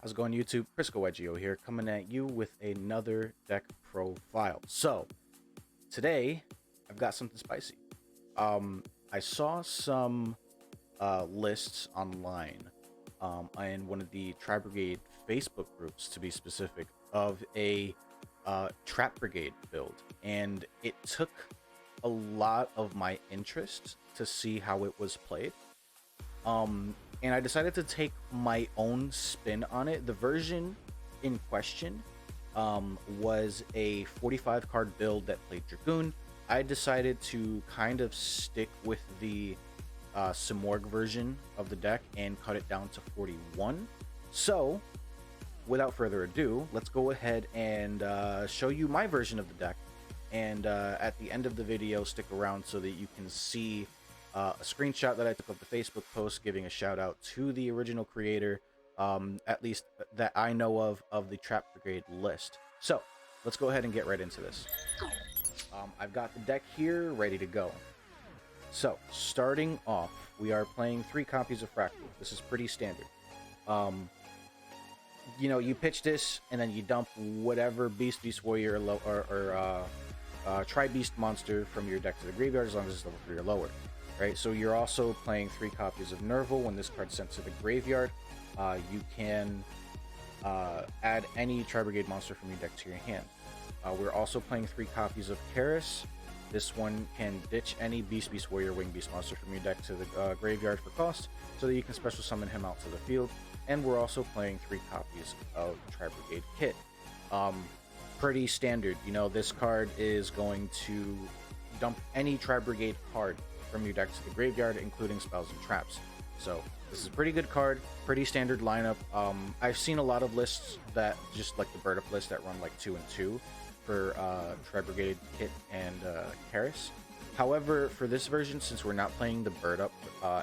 How's it going, YouTube? Prisco here, coming at you with another deck profile. So, today, I've got something spicy. I saw some lists online in one of the TrapBrigade Facebook groups, to be specific, of a TrapBrigade build. And it took a lot of my interest to see how it was played. And I decided to take my own spin on it. The version in question was a 45 card build that played Dragoon. I decided to kind of stick with the Simorg version of the deck and cut it down to 41. So, without further ado, let's go ahead and show you my version of the deck. And at the end of the video, stick around so that you can see a screenshot that I took of the Facebook post, giving a shout out to the original creator, at least that I know of the TrapBrigade list. So let's go ahead and get right into this. I've got the deck here ready to go. So starting off, we are playing 3 copies of Fractal. This is pretty standard. You know, you pitch this and then you dump whatever Beast Warrior or Tri-Beast monster from your deck to the graveyard, as long as it's level 3 or lower. Right, so you're also playing 3 copies of Nerval. When this card's sent to the graveyard, you can add any TrapBrigade monster from your deck to your hand. We're also playing 3 copies of Karis. This one can ditch any Beast Warrior Wing Beast monster from your deck to the graveyard for cost, so that you can special summon him out to the field. And we're also playing 3 copies of TrapBrigade Kit. Pretty standard. You know, this card is going to dump any TrapBrigade card from your deck to the graveyard, including spells and traps. So this is a pretty good card, pretty standard lineup. I've seen a lot of lists that just like the bird up list that run like 2 and 2 for TrapBrigade Kit and Karis. However, for this version, since we're not playing the bird up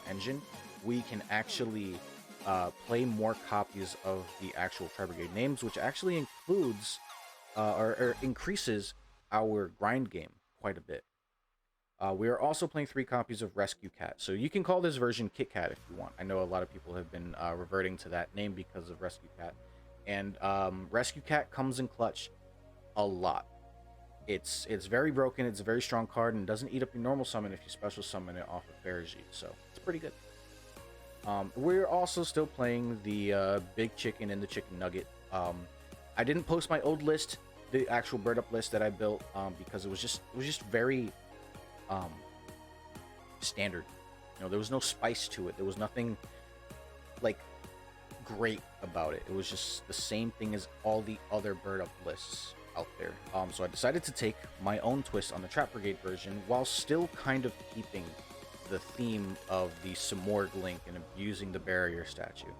engine, we can actually play more copies of the actual TrapBrigade names, which actually includes or increases our grind game quite a bit. We are also playing 3 copies of Rescue Cat. So you can call this version Kit Cat if you want. I know a lot of people have been reverting to that name because of Rescue Cat. And Rescue Cat comes in clutch a lot. It's very broken. It's a very strong card and doesn't eat up your normal summon if you special summon it off of Ferrigi. So it's pretty good. We're also still playing the Big Chicken and the Chicken Nugget. I didn't post my old list, the actual bird up list that I built, because it was just very standard. You know, there was no spice to it. There was nothing like great about it. It was just the same thing as all the other bird up lists out there. So I decided to take my own twist on the TrapBrigade version while still kind of keeping the theme of the Simorg link and abusing the barrier statue.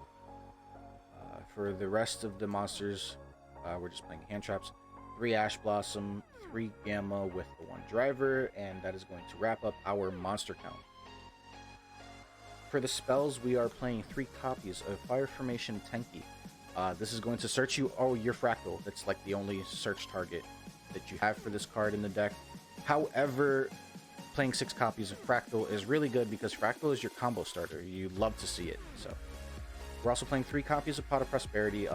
For the rest of the monsters, we're just playing hand traps. 3 Ash Blossom, 3 Gamma with the 1 driver, and that is going to wrap up our monster count. For the spells, we are playing 3 copies of Fire Formation Tenki. This is going to search you. Oh, your Fractal. That's like the only search target that you have for this card in the deck. However, playing 6 copies of Fractal is really good because Fractal is your combo starter. You love to see it. So we're also playing 3 copies of Pot of Prosperity.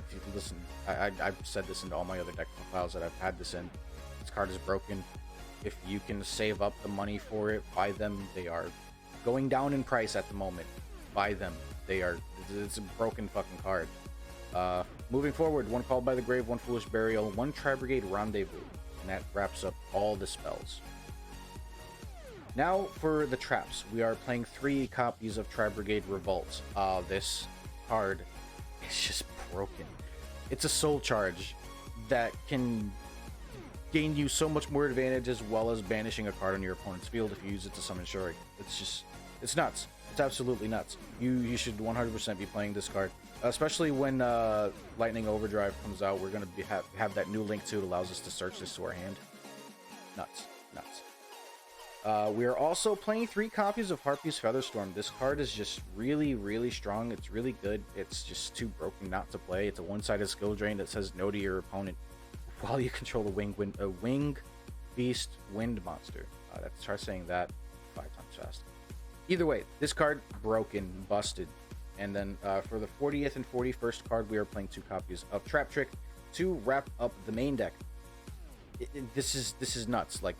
If you can listen, I've said this into all my other deck profiles that I've had this in. This card is broken. If you can save up the money for it, buy them. They are going down in price at the moment. Buy them. It's a broken fucking card. Moving forward, 1 Called by the Grave, 1 Foolish Burial, 1 TrapBrigade Rendezvous, and that wraps up all the spells. Now for the traps, we are playing 3 copies of TrapBrigade Revolt. This card is just broken. It's a soul charge that can gain you so much more advantage, as well as banishing a card on your opponent's field if you use it to summon Shuri. It's nuts. It's absolutely nuts. You should 100% be playing this card, especially when Lightning Overdrive comes out. We're going to have that new link too. It allows us to search this to our hand. Nuts. We are also playing 3 copies of Harpy's Featherstorm. This card is just really, really strong. It's really good. It's just too broken not to play. It's a 1-sided skill drain that says no to your opponent while you control a Wing Beast Wind monster. Try saying that 5 times fast. Either way, this card, broken, busted. And then for the 40th and 41st card, we are playing 2 copies of Trap Trick to wrap up the main deck. This is nuts. Like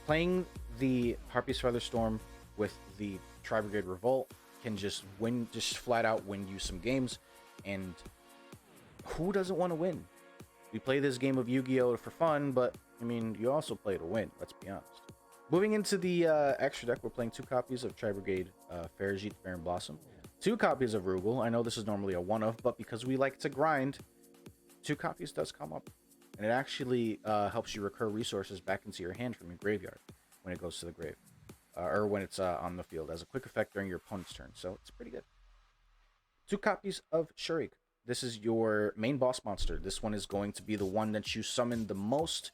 playing the Harpy's Featherstorm with the TrapBrigade Revolt can just flat out win you some games. And who doesn't want to win? We play this game of Yu-Gi-Oh for fun, but I mean, you also play to win. Let's be honest. Moving into the extra deck, we're playing 2 copies of TrapBrigade Farajit, Fair and Blossom, 2 copies of Rugal. I know this is normally a one-of, but because we like to grind, 2 copies does come up. And it actually helps you recur resources back into your hand from your graveyard when it goes to the grave. Or when it's on the field as a quick effect during your opponent's turn. So it's pretty good. 2 copies of Shurik. This is your main boss monster. This one is going to be the one that you summon the most.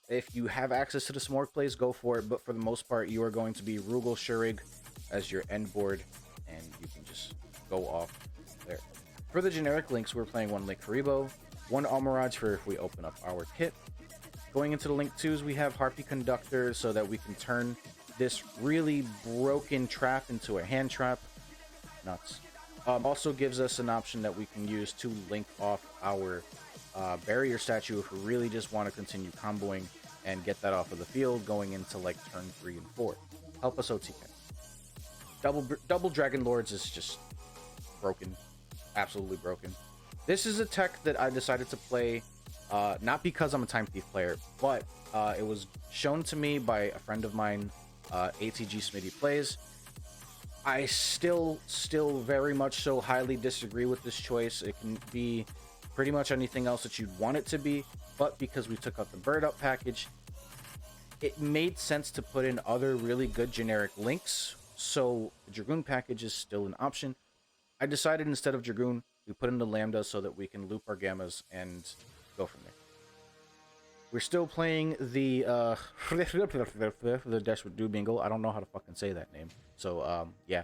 If you have access to the Smorg plays, go for it. But for the most part, you are going to be Rugal Shurig as your end board. And you can just go off there. For the generic links, we're playing 1 Link Haribo, 1 Almirage for if we open up our kit. Going into the Link 2s, we have Harpy Conductor so that we can turn this really broken trap into a hand trap. Nuts. Also gives us an option that we can use to link off our barrier statue if we really just want to continue comboing and get that off of the field going into like turn 3 and 4. Help us OTK. Double Dragon Lords is just broken. Absolutely broken. This is a tech that I decided to play not because I'm a Time Thief player, but it was shown to me by a friend of mine, ATG Smitty Plays. I still very much so highly disagree with this choice. It can be pretty much anything else that you'd want it to be, but because we took out the bird up package, it made sense to put in other really good generic links, so the Dragoon package is still an option. I decided instead of Dragoon, we put in the Lambda so that we can loop our Gammas and go from there. We're still playing the Desperate Dubingle. I don't know how to fucking say that name. So, yeah.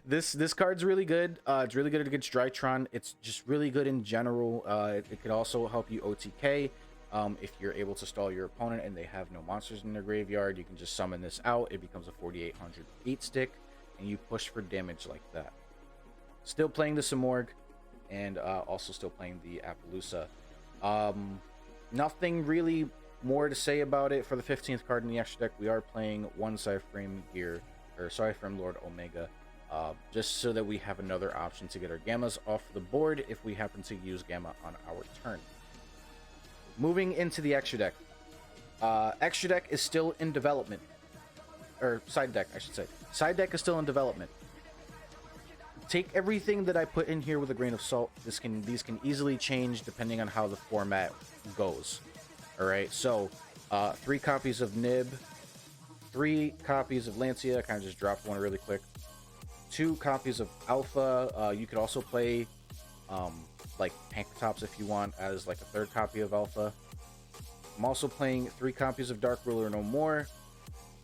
This card's really good. It's really good against Drytron. It's just really good in general. It could also help you OTK. If you're able to stall your opponent and they have no monsters in their graveyard, you can just summon this out. It becomes a 4800 beat stick, and you push for damage like that. Still playing the Samorg, and also still playing the Appaloosa. Nothing really more to say about it. For the 15th card in the extra deck, we are playing 1 Cyframe Gear, or Cyframe Lord Omega, just so that we have another option to get our Gammas off the board if we happen to use Gamma on our turn. Moving into the extra deck. Extra deck is still in development. Or side deck, I should say. Side deck is still in development. Take everything that I put in here with a grain of salt. These can easily change depending on how the format goes. Alright, so 3 copies of Nib, 3 copies of Lancia. I kind of just dropped one really quick. 2 copies of Alpha. You could also play like Pankratops if you want as like a 3rd copy of Alpha. I'm also playing 3 copies of Dark Ruler No More,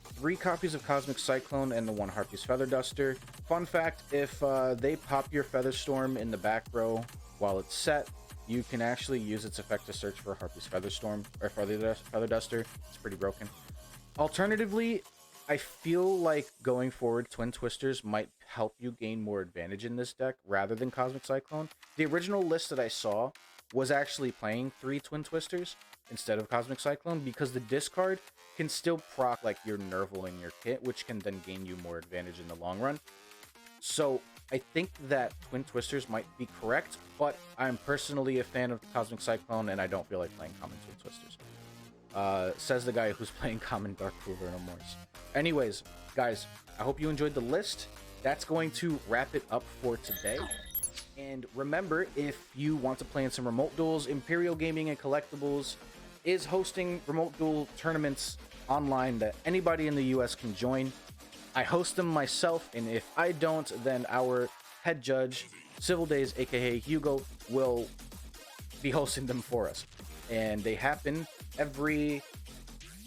3 copies of Cosmic Cyclone, and the 1 Harpy's Feather Duster. Fun fact, if they pop your Featherstorm in the back row while it's set, you can actually use its effect to search for Harpy's Featherstorm or Feather Duster. It's pretty broken. Alternatively, I feel like going forward, Twin Twisters might help you gain more advantage in this deck rather than Cosmic Cyclone. The original list that I saw was actually playing 3 Twin Twisters instead of Cosmic Cyclone because the discard can still proc like your Nerval in your kit, which can then gain you more advantage in the long run. So I think that Twin Twisters might be correct, but I'm personally a fan of Cosmic Cyclone, and I don't feel like playing common Twin Twisters. Says the guy who's playing common Dark Ruler No More. Anyways, guys, I hope you enjoyed the list. That's going to wrap it up for today. And remember, if you want to play in some remote duels, Imperial Gaming and Collectibles is hosting remote duel tournaments online that anybody in the US can join. I host them myself, and if I don't, then our head judge, Civil Days, aka Hugo, will be hosting them for us. And they happen every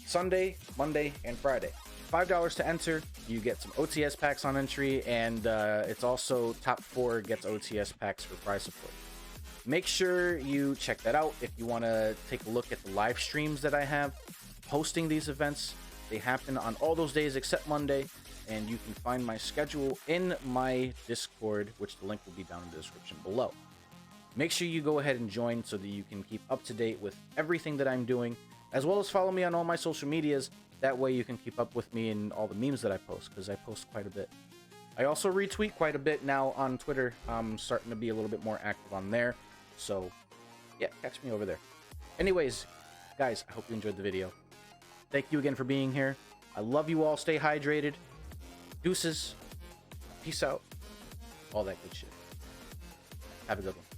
Sunday, Monday, and Friday. $5 to enter. You get some OTS packs on entry, and it's also top 4 gets OTS packs for prize support. Make sure you check that out if you want to take a look at the live streams that I have hosting these events. They happen on all those days except Monday, and you can find my schedule in my Discord, which the link will be down in the description below. Make sure you go ahead and join so that you can keep up to date with everything that I'm doing, as well as follow me on all my social medias. That way you can keep up with me and all the memes that I post, because I post quite a bit. I also retweet quite a bit now on Twitter. I'm starting to be a little bit more active on there. So, yeah, catch me over there. Anyways, guys, I hope you enjoyed the video. Thank you again for being here. I love you all. Stay hydrated. Deuces. Peace out. All that good shit. Have a good one.